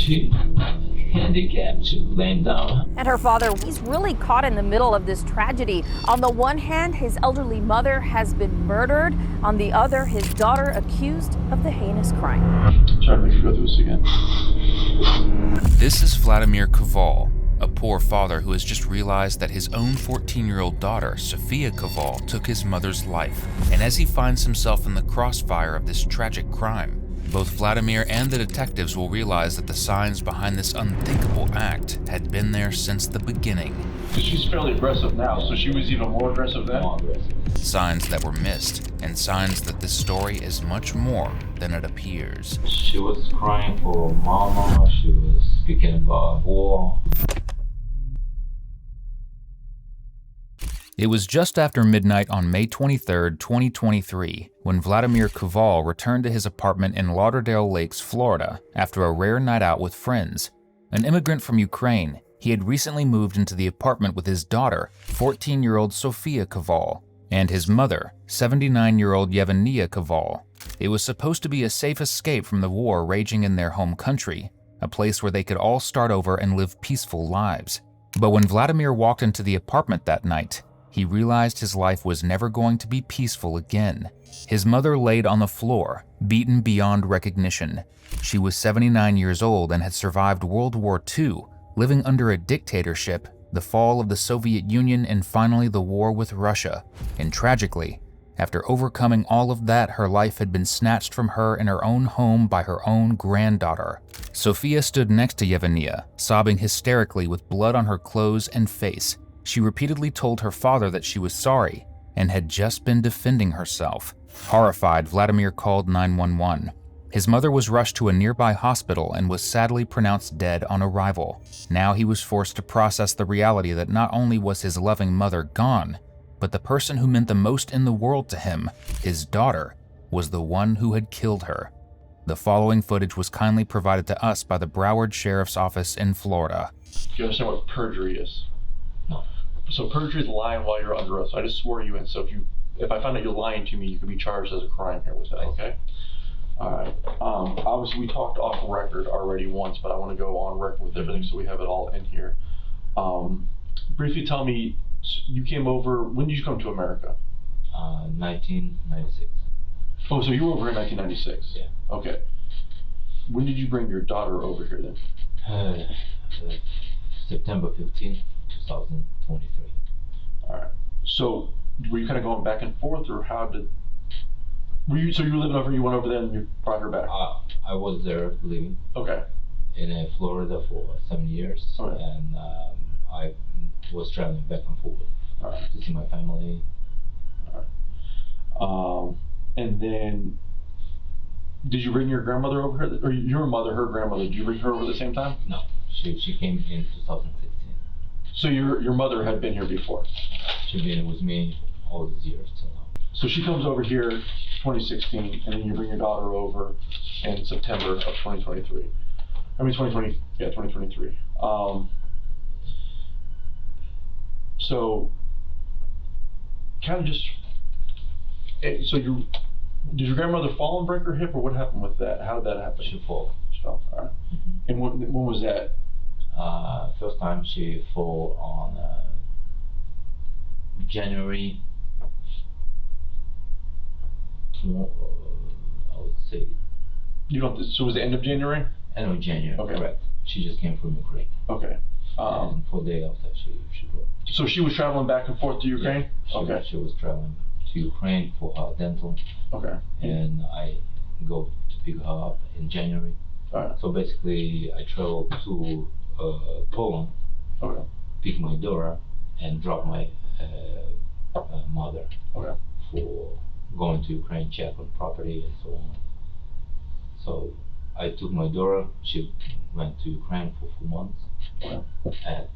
She handicapped, she laying down. And her father, he's really caught in the middle of this tragedy. On the one hand, his elderly mother has been murdered. On the other, his daughter accused of the heinous crime. Sorry to make you go through this again. This is Vladimir Koval, a poor father who has just realized that his own 14-year-old daughter, Sofia Koval, took his mother's life. And as he finds himself in the crossfire of this tragic crime, both Vladimir and the detectives will realize that the signs behind this unthinkable act had been there since the beginning. She's fairly aggressive now, so she was even more aggressive then? More aggressive. Signs that were missed, and signs that this story is much more than it appears. She was crying for mama, she was speaking about war. It was just after midnight on May 23, 2023, when Vladimir Koval returned to his apartment in Lauderdale Lakes, Florida, after a rare night out with friends. An immigrant from Ukraine, he had recently moved into the apartment with his daughter, 14-year-old Sofia Koval, and his mother, 79-year-old Yevgenia Koval. It was supposed to be a safe escape from the war raging in their home country, a place where they could all start over and live peaceful lives. But when Vladimir walked into the apartment that night, he realized his life was never going to be peaceful again. His mother laid on the floor, beaten beyond recognition. She was 79 years old and had survived World War II, living under a dictatorship, the fall of the Soviet Union, and finally the war with Russia. And tragically, after overcoming all of that, her life had been snatched from her in her own home by her own granddaughter. Sofia stood next to Yevgenia, sobbing hysterically with blood on her clothes and face. She repeatedly told her father that she was sorry and had just been defending herself. Horrified, Vladimir called 911. His mother was rushed to a nearby hospital and was sadly pronounced dead on arrival. Now he was forced to process the reality that not only was his loving mother gone, but the person who meant the most in the world to him, his daughter, was the one who had killed her. The following footage was kindly provided to us by the Broward Sheriff's Office in Florida. Do you understand what perjury is? No. So perjury is lying while you're under oath. So I just swore you in. So if I find out you're lying to me, you could be charged as a crime here with that, okay? All right. Obviously, we talked off record already once, but I want to go on record with everything so we have it all in here. Briefly tell me, you came over, when did you come to America? 1996. Oh, so you were over in 1996? Yeah. Okay. When did you bring your daughter over here then? September 15, 2023. All right. So were you kind of going back and forth, or how did? So you were living over, you went over there and you brought her back? I was there living. Okay. In Florida for 7 years, right. And I was traveling back and forth to see my family. All right. And then, did you bring your grandmother over here, or your mother, her grandmother? Did you bring her over at the same time? No, she came in 2016. So your mother had been here before? She's been with me all these years till now. So she comes over here 2016, and then you bring your daughter over in September of 2023. I mean 2020, yeah, 2023. So kind of just, so did your grandmother fall and break her hip, or what happened with that? How did that happen? She fell. She fell, all right. Mm-hmm. And when was that? First time she fell on January, I would say. You don't, so it was the end of January? End of January, okay. Correct. She just came from Ukraine. Okay. And 4 days after she broke. So she was traveling back and forth to Ukraine? Yeah, she was traveling to Ukraine for her dental. Okay. And I go to pick her up in January. All right. So basically, I traveled to Poland, okay. pick my daughter, and drop my mother okay. for going to Ukraine, check on property and so on. So I took my daughter. She went to Ukraine for 4 months. Okay. At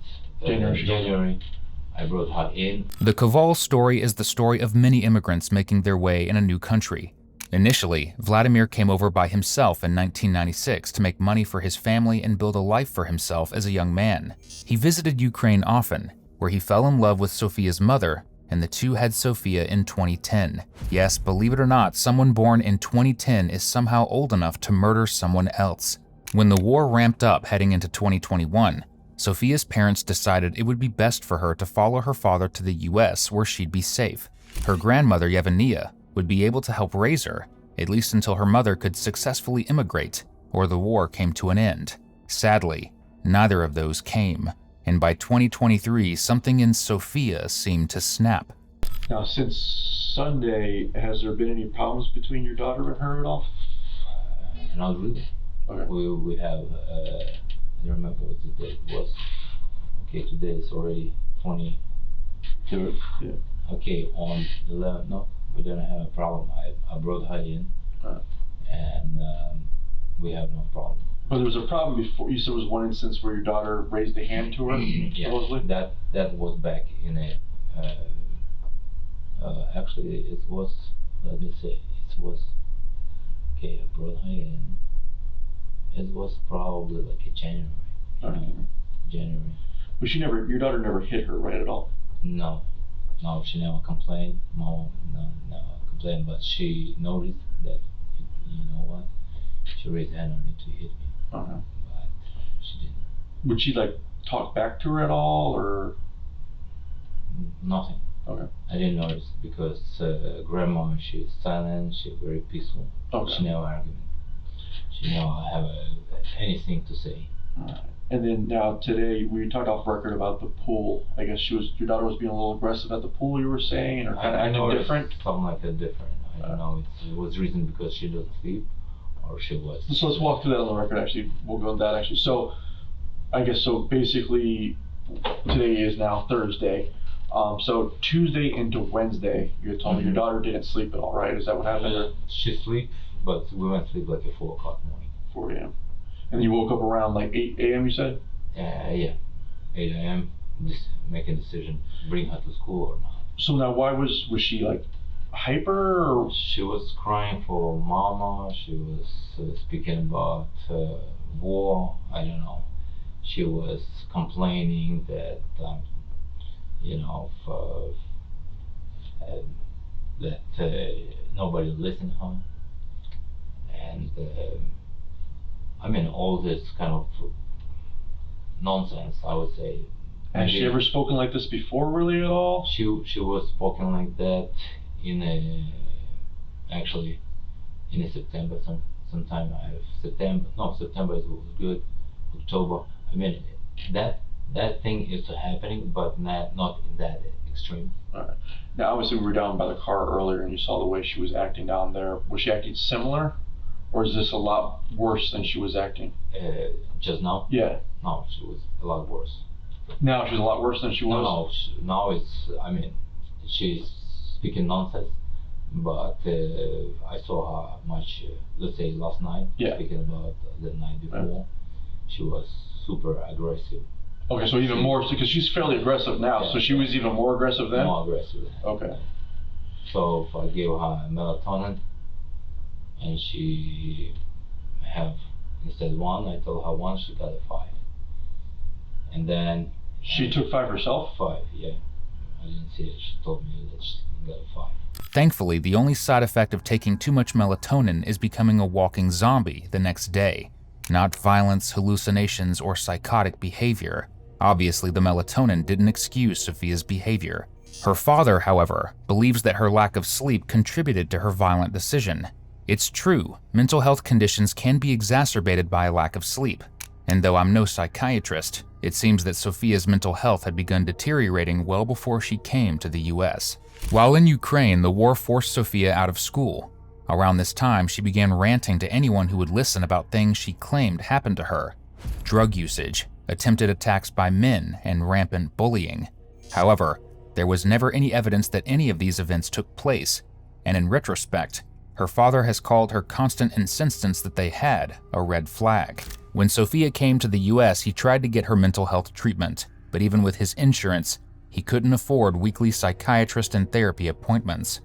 January, I brought her in. The Koval story is the story of many immigrants making their way in a new country. Initially, Vladimir came over by himself in 1996 to make money for his family and build a life for himself as a young man. He visited Ukraine often, where he fell in love with Sofia's mother, and the two had Sofia in 2010. Yes, believe it or not, someone born in 2010 is somehow old enough to murder someone else. When the war ramped up heading into 2021, Sofia's parents decided it would be best for her to follow her father to the US where she'd be safe. Her grandmother, Yevgenia, would be able to help raise her, at least until her mother could successfully immigrate or the war came to an end. Sadly, neither of those came, and by 2023, something in Sofia seemed to snap. Now, since Sunday, has there been any problems between your daughter and her at all? Not really. Okay. We have, I don't remember what the date was. Okay, today is already 20. Yeah. Okay, on 11, no, we didn't have a problem. I brought her in, and we have no problem. But there was a problem before. You said there was one instance where your daughter raised a hand to her, Yeah, supposedly? that was back in a, actually it was, let me say, it was, okay, I brought her in. It was probably like a January. January. But your daughter never hit her, right, at all? No, she never complained. Mom, never complained, but she noticed that, you know what, she raised her hand on me to hit me, but she didn't. Would she, like, talk back to her at all, or? Nothing. Okay. I didn't notice because grandma, she's silent, she's very peaceful. Okay. She never argument. She never have anything to say. And then now today, we talked off record about the pool. I guess your daughter was being a little aggressive at the pool, you were saying, or kind of acting different? Something like that different. I don't know. It was reason because she doesn't sleep, or she was. So let's walk through that on the record. Actually, we'll go on that actually. So, I guess so. Basically, today is now Thursday. So Tuesday into Wednesday, you told me your daughter didn't sleep at all, right? Is that what happened? She sleep, but we went to sleep like at 4 o'clock morning. 4 a.m. And you woke up around like 8 a.m. You said? Yeah, 8 a.m. Just making a decision, bring her to school or not. So now, why was she like hyper? Or? She was crying for mama. She was speaking about war. I don't know. She was complaining that that nobody listened to her, and I mean all this kind of nonsense, I would say. Has she ever spoken like this before, really, at all? She was spoken like that actually in September, sometime September was good. October. I mean that thing is happening, but not in that extreme. All right. Now, obviously, we were down by the car earlier, and you saw the way she was acting down there. Was she acting similar, or is this a lot worse than she was acting? Just now? Yeah. No, she was a lot worse. Now she's a lot worse than she was? No, now it's, I mean, she's speaking nonsense, but I saw her much, let's say last night, speaking about the night before, she was super aggressive. Okay, so even more, because she's fairly aggressive now, so she was even more aggressive then? More aggressive. Okay. So if I gave her melatonin, and she have, instead 1, I told her 1, she got a 5. And then... She took 5 herself? 5, yeah. I didn't see it. She told me that she got a 5. Thankfully, the only side effect of taking too much melatonin is becoming a walking zombie the next day. Not violence, hallucinations, or psychotic behavior. Obviously, the melatonin didn't excuse Sofia's behavior. Her father, however, believes that her lack of sleep contributed to her violent decision. It's true, mental health conditions can be exacerbated by a lack of sleep. And though I'm no psychiatrist, it seems that Sofia's mental health had begun deteriorating well before she came to the US. While in Ukraine, the war forced Sofia out of school. Around this time, she began ranting to anyone who would listen about things she claimed happened to her: drug usage, attempted attacks by men, and rampant bullying. However, there was never any evidence that any of these events took place, and in retrospect, her father has called her constant insistence that they had a red flag. When Sofia came to the US, he tried to get her mental health treatment, but even with his insurance, he couldn't afford weekly psychiatrist and therapy appointments.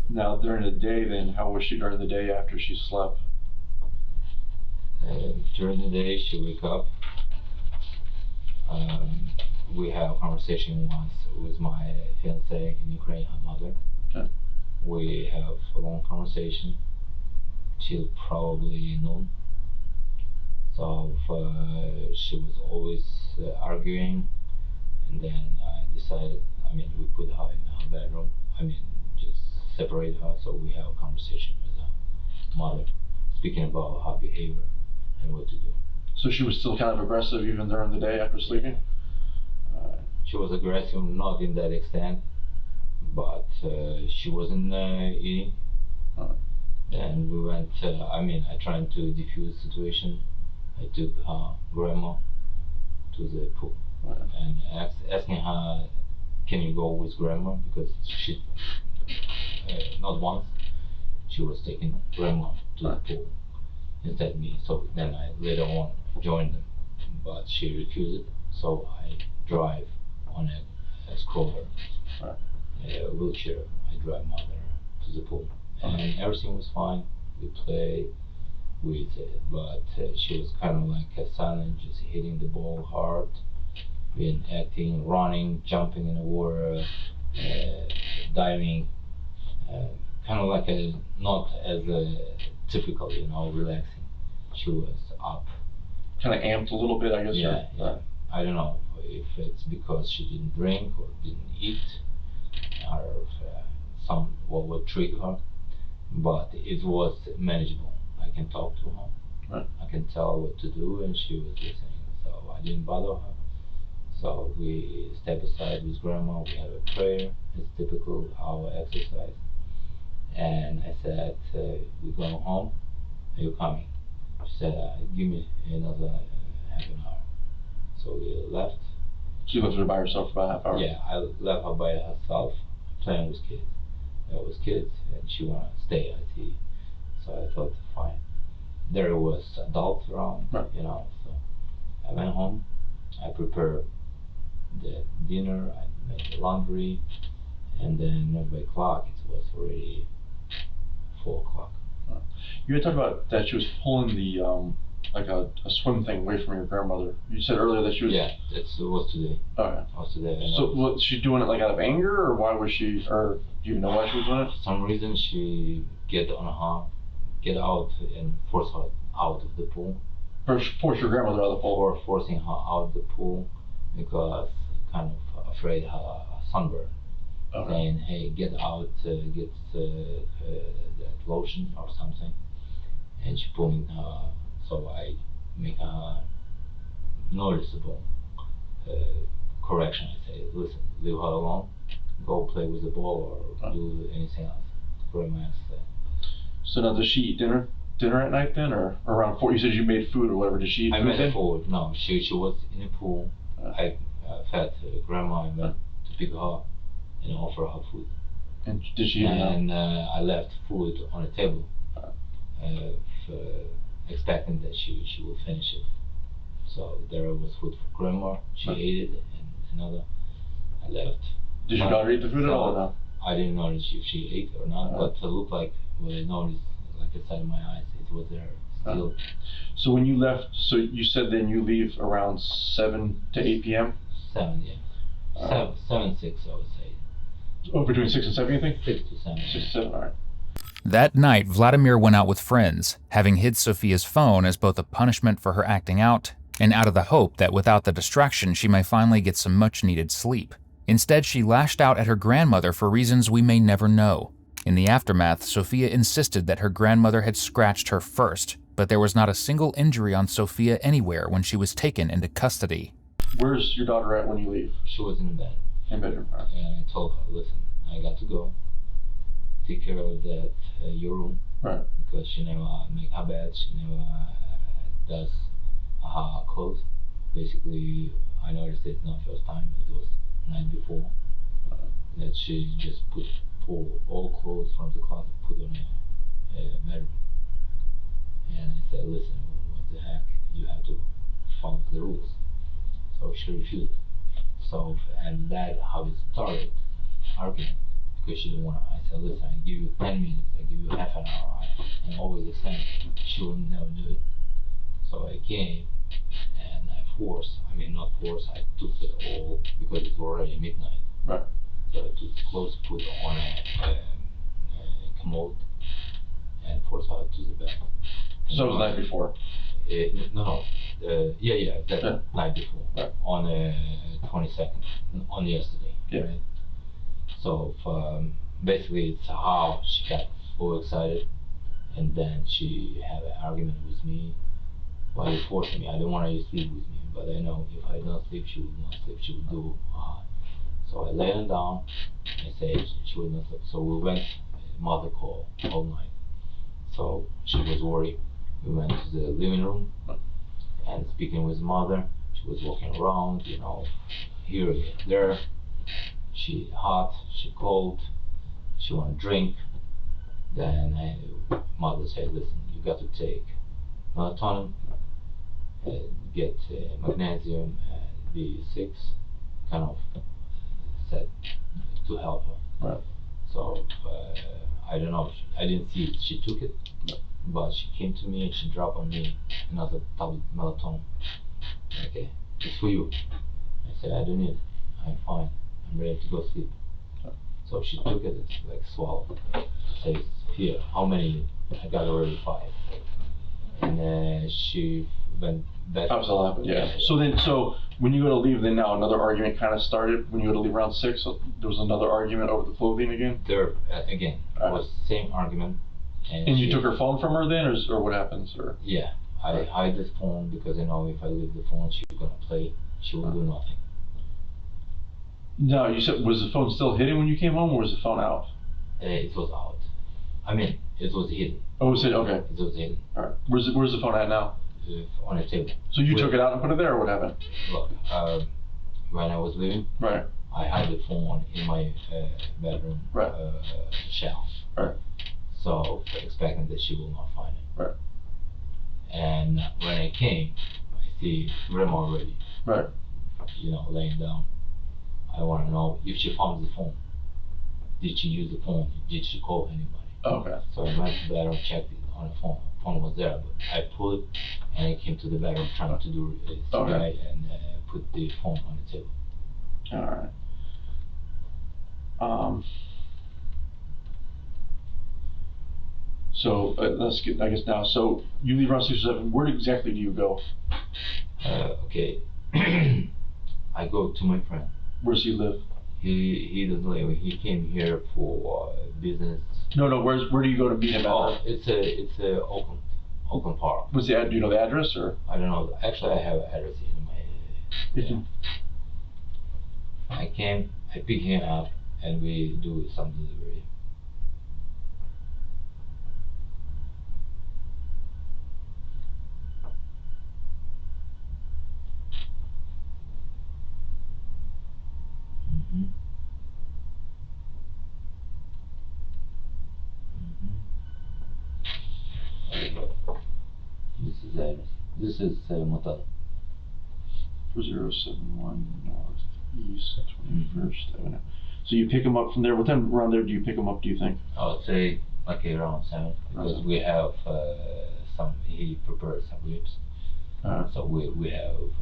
Now, during the day then, how was she during the day after she slept? During the day, she wake up. We have a conversation once with my fiancée in Ukraine, her mother. Okay. We have a long conversation till probably noon. So So she was always arguing, and then I decided, I mean, we put her in her bedroom, I mean, just separate her, so we have a conversation with her mother, speaking about her behavior and what to do. So she was still kind of aggressive even during the day after sleeping? She was aggressive, not in that extent, but she wasn't eating. And we went, I tried to defuse the situation. I took her grandma to the pool and asking her, can you go with grandma? Because she, not once, she was taking grandma to the pool instead of me. So then I later on joined them, but she refused, so I drive on a stroller, a wheelchair. I drive mother to the pool, and everything was fine. We play with it, but she was kind of like a silent, just hitting the ball hard, being acting, running, jumping in the water, diving, kind of like a not as a typical, relaxing. She was up. Kind of amped a little bit, I guess. Yeah. I don't know if it's because she didn't drink or didn't eat, or what would trigger her, but it was manageable. I can talk to her. I can tell what to do, and she was listening. So I didn't bother her. So we step aside with grandma. We have a prayer. It's typical our exercise. And I said, "We're going home. Are you coming?" She said, "Give me another half an hour." So we left. She left her by herself for about half hour? Yeah, I left her by herself, playing with kids. There was kids, and she wanted to stay, I see. So I thought, fine. There was adults around, so I went home. I prepared the dinner, I made the laundry, and then by clock, it was already 4 o'clock. You had talked about that she was pulling the, like a swim thing away from your grandmother. You said earlier that she was... Yeah, it was today. Oh, yeah. It was today. So was she doing it like out of anger, or why was she, or do you even know why she was doing it? For some reason, she get out and force her out of the pool. Force your grandmother out of the pool? Or forcing her out of the pool because kind of afraid her sunburn. Saying, hey, get out, get that lotion or something. And she pulling her, so I make a noticeable correction. I say, listen, leave her alone, go play with the ball or do anything else. Grandma said. So now does she eat dinner at night then, or around 4? You said you made food or whatever. Did she eat food? I made food. No, she was in the pool. I fed grandma and went to pick her up and offer her food. And did she eat it? And I left food on the table, expecting that she will finish it. So there was food for grandma. She ate it, and another I left. Did your daughter eat the food at all or no? I didn't notice if she ate or not, but it looked like what I noticed, like inside of my eyes, it was there still. So when you left, so you said then you leave around 7 to 8 p.m.? 7, yeah. 7, 6, I would say. Oh, between 6 and 7, you think? 6 to 7. 6 to 7, all right. That night, Vladimir went out with friends, having hid Sophia's phone as both a punishment for her acting out and out of the hope that without the distraction she might finally get some much-needed sleep. Instead, she lashed out at her grandmother for reasons we may never know. In the aftermath, Sophia insisted that her grandmother had scratched her first, but there was not a single injury on Sophia anywhere when she was taken into custody. Where's your daughter at when you leave? She was in bed. In bedroom, right. And I told her, listen, I got to go. Take care of that your room. Right. Because she never make her bed. She never does her clothes. Basically, I noticed it's not first time. It was the night before that she just pull all clothes from the closet, put on a bedroom. And I said, listen, what the heck? You have to follow the rules. So she refused. So, and that how it started, argument. Because she didn't want to. I said, listen, I give you 10 minutes, I give you half an hour, and always the same. She would never do it. So I came, and I I took it all, because it was already midnight. Right. So I took the clothes, put on a commode, and forced her to the bed. So it was the night before? No. That night before. Right. On 22nd, on yesterday. Yeah. Right? So basically, it's how she got overexcited, and then she had an argument with me. Why you forcing me? I don't want her to sleep with me, but I know if I don't sleep, she will not sleep. She will do. So I lay her down. I said she would not sleep. So we went. Mother called all night. So she was worried. We went to the living room and speaking with mother. She was walking around, here, there. She hot, she cold, she want to drink. Then mother said, listen, you got to take melatonin, get magnesium and B6, kind of said to help her. Right. So I don't know, I didn't see if she took it, but she came to me and she dropped on me another tablet melatonin. Okay, it's for you. I said, I don't need it, I'm fine, I'm ready to go sleep. So she took it, it's like swallowed. Says, here, how many? I got already 5. And she went back. That was a lot, yeah. So when you go to leave, then now another argument kind of started. When you go to leave around 6, so there was another argument over the clothing again? There, again, was the same argument. And you took her phone from her then, or what happens? Or? Yeah, I hide the phone because I know if I leave the phone, she's gonna play. She will do nothing. No, you said, was the phone still hidden when you came home, or was the phone out? It was out. I mean, it was hidden. Oh, was it? Okay. It was hidden. All right. Where's the phone at now? On a table. So you took it out and put it there, or what happened? Look, when I was leaving, right, I had the phone in my bedroom right. Shelf. Right. So expecting that she will not find it. Right. And when I came, I see Grandma already. Right. Laying down. I want to know if she found the phone. Did she use the phone? Did she call anybody? Okay. So I went to the bedroom, checked it on the phone. The phone was there, but I pulled it and I came to the bedroom trying to do CPI and put the phone on the table. All right. So let's get, I guess now. So you leave around 6 or 7. Where exactly do you go? Okay. I go to my friend. Where does he live? He doesn't live. He came here for business. No. Where do you go to meet him? It's Oakland Park. What's the do you know the address or? I don't know. Actually, I have an address in my. Yeah. I came. I pick him up, and we do some delivery. This is Motel. 4071 Northeast 21st Avenue. So you pick them up from there. What time around there do you pick them up, do you think? I would say like around 7 because we have he prepared some ribs. So we have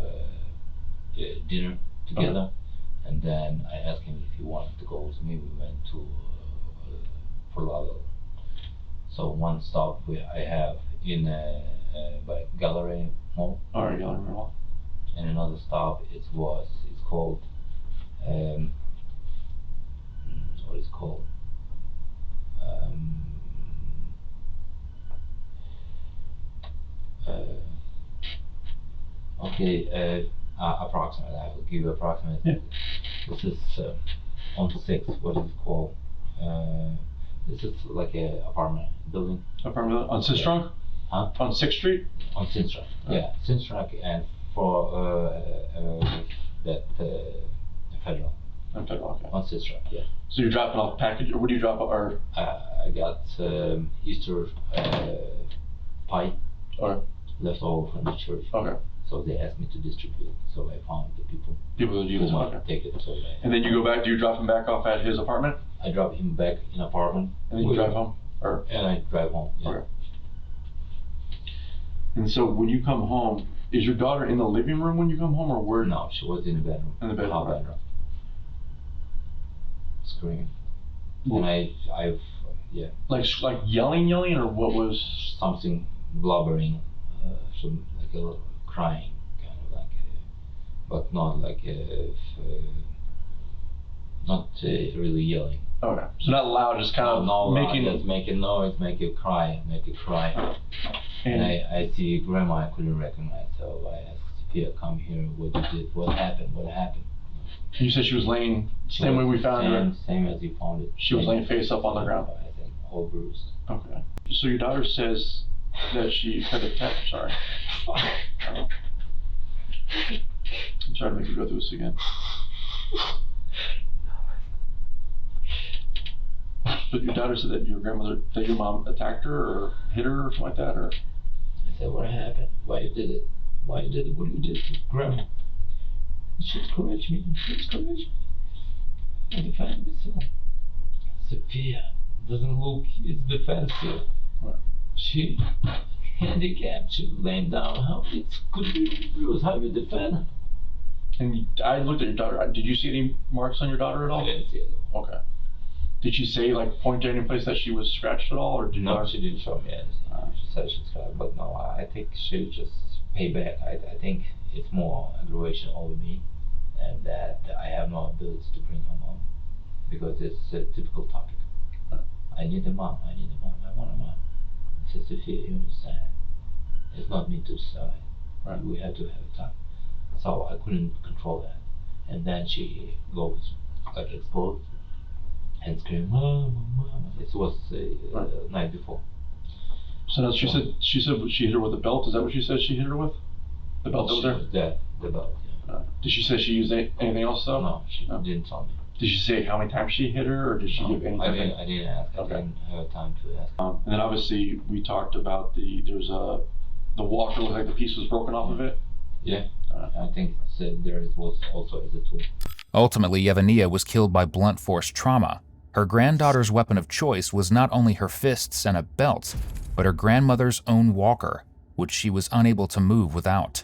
dinner together. And then I asked him if he wanted to go with me. We went to Plea. So one stop I have in by Gallery Mall. All right, Gallery Mall. And another stop it's called what is it called? Approximately. I will give you approximate. Yeah. This is on 6. What is it called? This is like a apartment building. Apartment on Sinstrunk? Huh? On 6th Street? On Sinstrunk. Yeah, Sinstrunk and for that Federal. On Federal, okay. On Sinstrunk, yeah. So you're dropping off a package, or what do you drop off? Or I got Easter pie left over from the church. Okay. So they asked me to distribute. So I found the people that use who might take it. So and then you go back. Do you drop him back off at his apartment? I drop him back in apartment. And then you drive home, or? And I drive home. Yeah. Okay. And so when you come home, is your daughter in the living room when you come home, or where? No, she was in the bedroom. In the bedroom. Our bedroom. Screaming. And I've Like yelling, or what was? Something blubbering, some like basically crying, kind of like, but not like, not really yelling. Okay, so not loud, just kind of no, making... just making noise, make it cry. And I see grandma, I couldn't recognize, so I asked Sophia, come here, what you did, what happened? You said she was laying same way we found her? Same as you found it. She was laying face up on the ground? I think, all bruised. Okay. So your daughter says that she had a cat, sorry. I'm sorry to make you go through this again. But your daughter said that your mom attacked her or hit her or something like that, or? I said, what happened? Why you did it? What you did to grandma? She encouraged me. I defend myself. Sophia doesn't look, it's defensive. Right. She handicapped, she laying down. How it could be bruised? How you defend her? And I looked at your daughter. Did you see any marks on your daughter at all? I didn't see it. Okay. Did she say, like, point to any place that she was scratched at all, or did No, she didn't show me anything. She said she's scratched, but no, I think she just pay back. I think it's more aggravation over me, and that I have no ability to bring her mom, because it's a typical topic. I need a mom, I want a mom. I said, Sophia, you understand? It's not me to decide. Right. We have to have a time. So I couldn't control that. And then she goes, like, explode and scream, Mom. It was night before. So now she said she hit her with a belt. Is that what she said she hit her with? The belt over there? Was dead, the belt, yeah. Did she say she used anything else though? No, she didn't tell me. Did she say how many times she hit her, or did she give anything? I didn't ask. Okay. I didn't have time to ask. And then obviously we talked about the walker looked like the piece was broken off of it. Yeah, I think there was also as a tool. Ultimately, Yevgenia was killed by blunt force trauma. Her granddaughter's weapon of choice was not only her fists and a belt, but her grandmother's own walker, which she was unable to move without.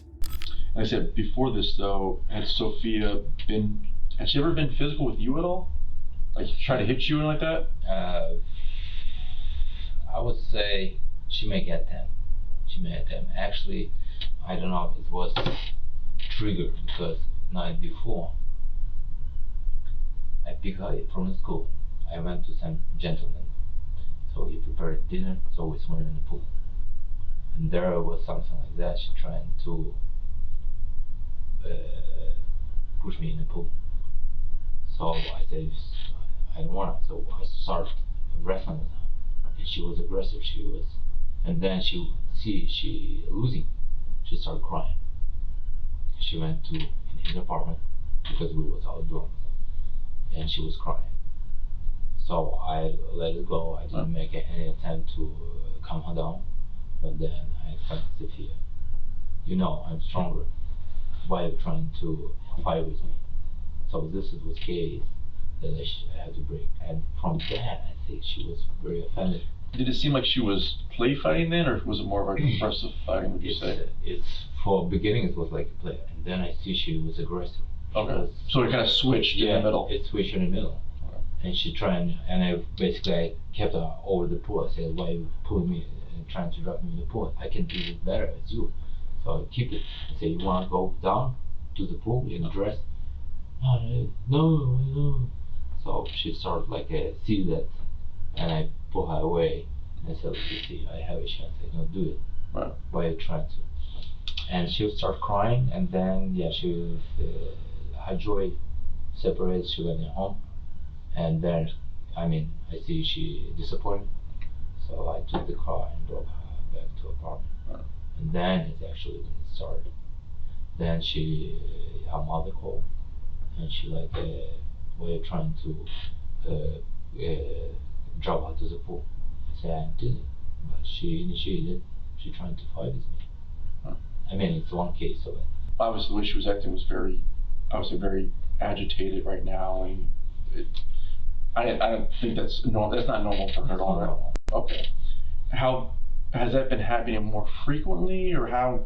Like I said, before this though, has she ever been physical with you at all? Like try to hit you and like that? I would say she may get them. Actually, I don't know, it was triggered because night before I picked her from the school. I went to some gentleman, so he prepared dinner, so we swam in the pool. And there was something like that, she trying to push me in the pool. So I said, I don't want to, so I started wrestling with her. And she was aggressive, and then she losing. She started crying. She went to his apartment because we was outdoors, and she was crying. So I let it go. I didn't make any attempt to calm her down. But then I explained to Sophia, I'm stronger. Why are you trying to fight with me? So this was case that I had to break. And from that, I think she was very offended. Did it seem like she was play fighting then, or was it more of like aggressive fighting, would you say? For beginning, it was like a play. And then I see she was aggressive. Okay. So it kind of switched in the middle. It switched in the middle. Okay. And she tried, and I kept her over the pool. I said, why you pulling me and trying to drop me in the pool? I can do it better as you. So I keep it. I say, you want to go down to the pool in dress? No. So she started see that, and I pull her away. And I said, you see, I have a chance. I don't do it. Right. Why are you trying to? And she would start crying, and then she her joy separated. She went home, and then I see she disappointed. So I took the car and drove her back to her apartment. Right. And then it's actually when it started. Then her mother called, and she why are you trying to drop her to the pool? I said, I did it, but she initiated. She trying to fight with me. Huh. It's one case of it. Obviously, the way she was acting was very agitated right now, and I don't think that's normal. That's not normal for her at all. Right? Okay. How has that been happening more frequently, or has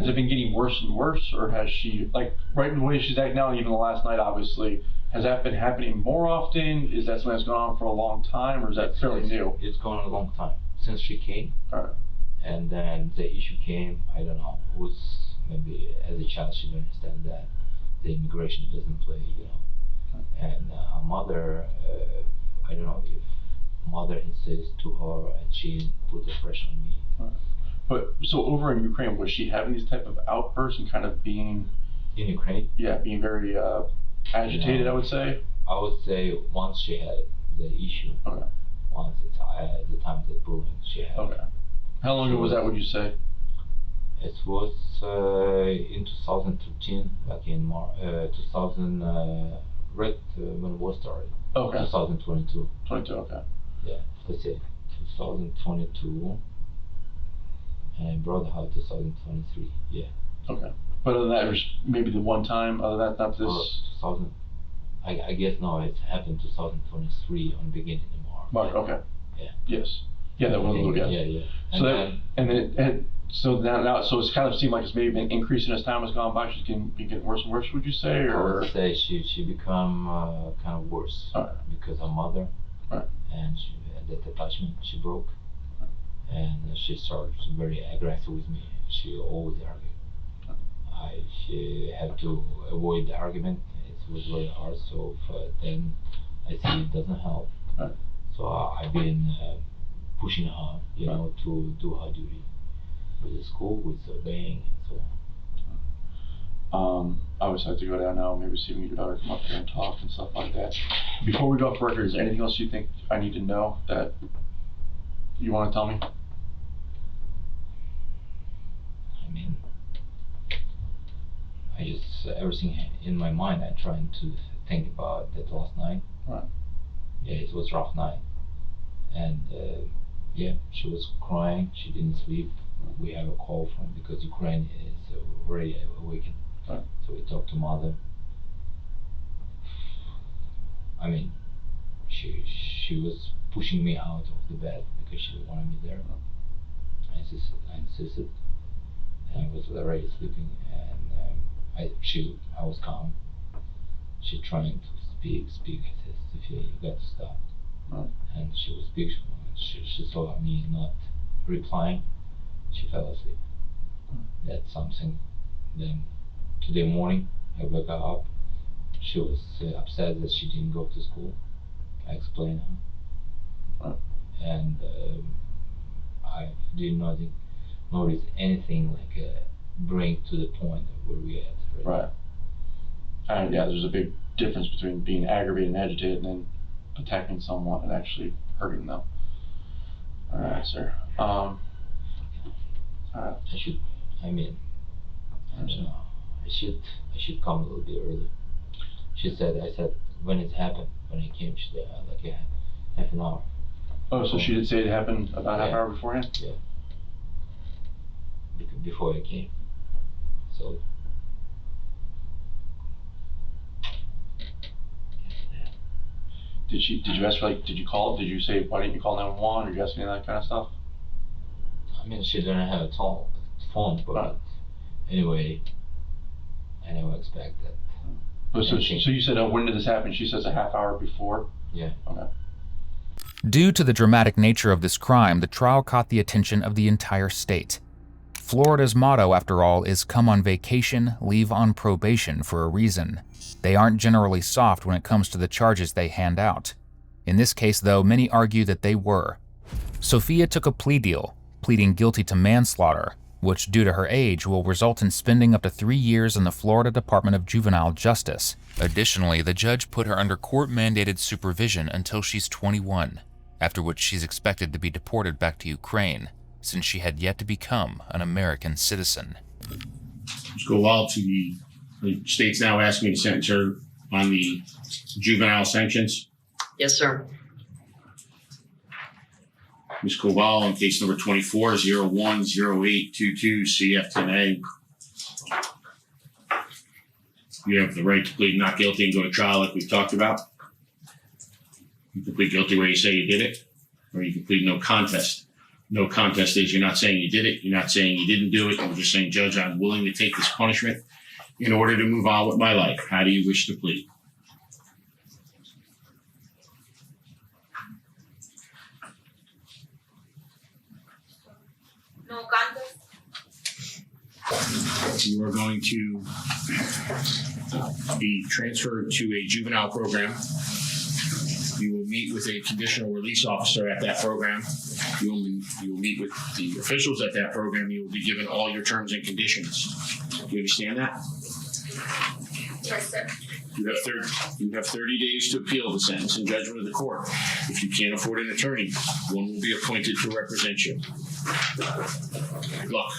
it been getting worse and worse, or has she, right in the way she's acting now, even the last night, obviously, has that been happening more often? Is that something that's gone on for a long time, or is that fairly new? It's gone a long time since she came. All right. And then the issue came, I don't know, maybe as a child she didn't understand that the immigration doesn't play, And her mother, I don't know if mother insists to her and she put the pressure on me. Right. But so over in Ukraine, was she having these type of outbursts and kind of being In Ukraine? Yeah, being very agitated, I would say. I would say once she had the issue. Okay. Once it's at the time of the bullying she had. Okay. How long ago was that, would you say? It was in 2013, like in 2000, right when the war started. Okay. 2022. 22, okay. Yeah, let's say 2022, and I brought her 2023. Yeah. Okay. But other than that, it was maybe the one time. Other than that, not this. 2000. I guess no, it happened 2023 on beginning of March. March. Okay. Yeah. Yes. Yeah, that was a little. Yeah. Yeah. So now, so it's kind of seemed like it's maybe been increasing as time has gone by. She's getting worse and worse. Would you say, or? I would say she become kind of worse because her mother, and the attachment she broke, and she started very aggressive with me. She always argued. She had to avoid the argument. It was very hard. So then I see it doesn't help. Right. So I've been pushing her, to do her duty with the school, with obeying, and so on. Obviously I have to go down now, maybe see if we can get your daughter come up here and talk and stuff like that. Before we go off record, is there anything else you think I need to know that you want to tell me? I mean, I just, everything in my mind, I'm trying to think about that last night. Right. Yeah, it was a rough night. And she was crying, she didn't sleep. We have a call because Ukraine is already awakened. Right. So we talked to mother. I mean, she was pushing me out of the bed because she wanted me there. I insisted, and I was already sleeping, and I was calm. She trying to speak. I said, Sophia, you got to stop. Right. And she was speaking. She saw me not replying. She fell asleep. That's something. Then today morning, I woke her up. She was upset that she didn't go to school. I explained her. Right. And I did not notice anything like bring to the point where we at. Right. And yeah, there's a big difference between being aggravated and agitated and then attacking someone and actually hurting them. All right, sir. All right. I should come a little bit early. I said, when it happened, when I came, she said, like half an hour. Oh, so she did say it happened about half an hour beforehand? Yeah. Before I came. So. Did you ask for, did you call, did you say, why didn't you call 911, or did you ask any of that kind of stuff? I mean, she didn't have a phone, but anyway, I never expect that. So you said, when did this happen? She says a half hour before? Yeah. Okay. Due to the dramatic nature of this crime, the trial caught the attention of the entire state. Florida's motto, after all, is come on vacation, leave on probation for a reason. They aren't generally soft when it comes to the charges they hand out. In this case, though, many argue that they were. Sophia took a plea deal, pleading guilty to manslaughter, which, due to her age, will result in spending up to 3 years in the Florida Department of Juvenile Justice. Additionally, the judge put her under court-mandated supervision until she's 21, after which she's expected to be deported back to Ukraine, since she had yet to become an American citizen. Let's go all to the state's now asking me to sentence her on the juvenile sanctions. Yes, sir. Ms. Koval on case number 24-01-0822 CF10A. You have the right to plead not guilty and go to trial like we've talked about. You can plead guilty where you say you did it, or you can plead no contest. No contest is you're not saying you did it, you're not saying you didn't do it, you're just saying, Judge, I'm willing to take this punishment in order to move on with my life. How do you wish to plead? You are going to be transferred to a juvenile program. You will meet with a conditional release officer at that program. You will meet with the officials at that program. You will be given all your terms and conditions. Do you understand that? Yes, sir. You have 30 days to appeal the sentence and judgment of the court. If you can't afford an attorney, one will be appointed to represent you. Good luck.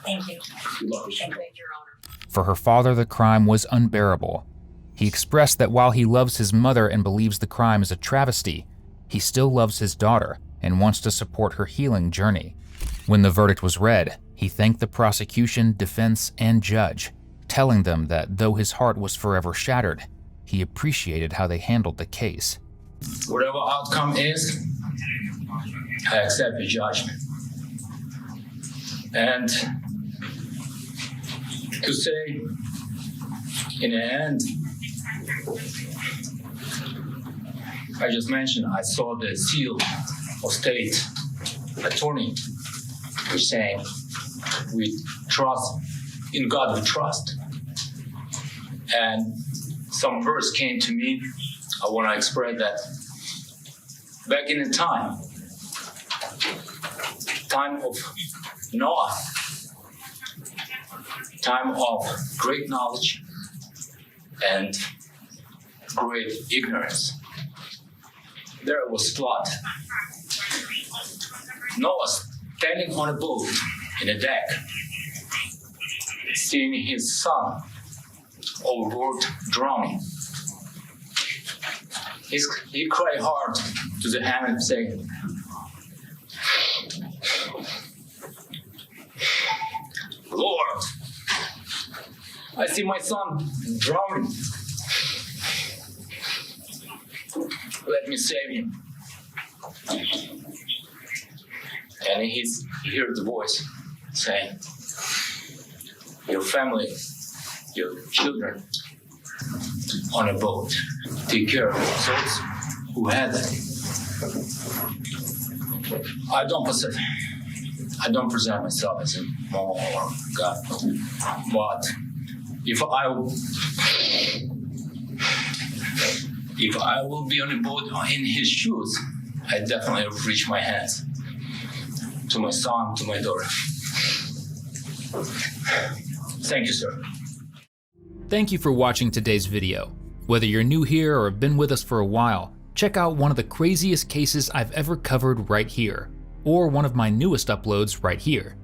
Thank you. Good luck, Mr. Thank you, Your Honor. For her father, the crime was unbearable. He expressed that while he loves his mother and believes the crime is a travesty, he still loves his daughter and wants to support her healing journey. When the verdict was read, he thanked the prosecution, defense, and judge, telling them that though his heart was forever shattered, he appreciated how they handled the case. Whatever outcome is, I accept the judgment. And to say, in the end, I just mentioned I saw the seal of state attorney, which saying, we trust, in God we trust. And some verse came to me, I want to express that. Back in the time of Noah, time of great knowledge and great ignorance, there was flood. Noah standing on a boat in a deck, seeing his son overboard drowning. He cried hard to the heaven, saying, Lord, I see my son drowning. Let me save him. And he heard the voice saying, your family, your children on a boat, take care of those who had it. I don't present myself as a moral or God, but if I will be on a boat in his shoes, I definitely reach my hands to my son, to my daughter. Thank you, sir. Thank you for watching today's video. Whether you're new here or have been with us for a while, check out one of the craziest cases I've ever covered right here, or one of my newest uploads right here.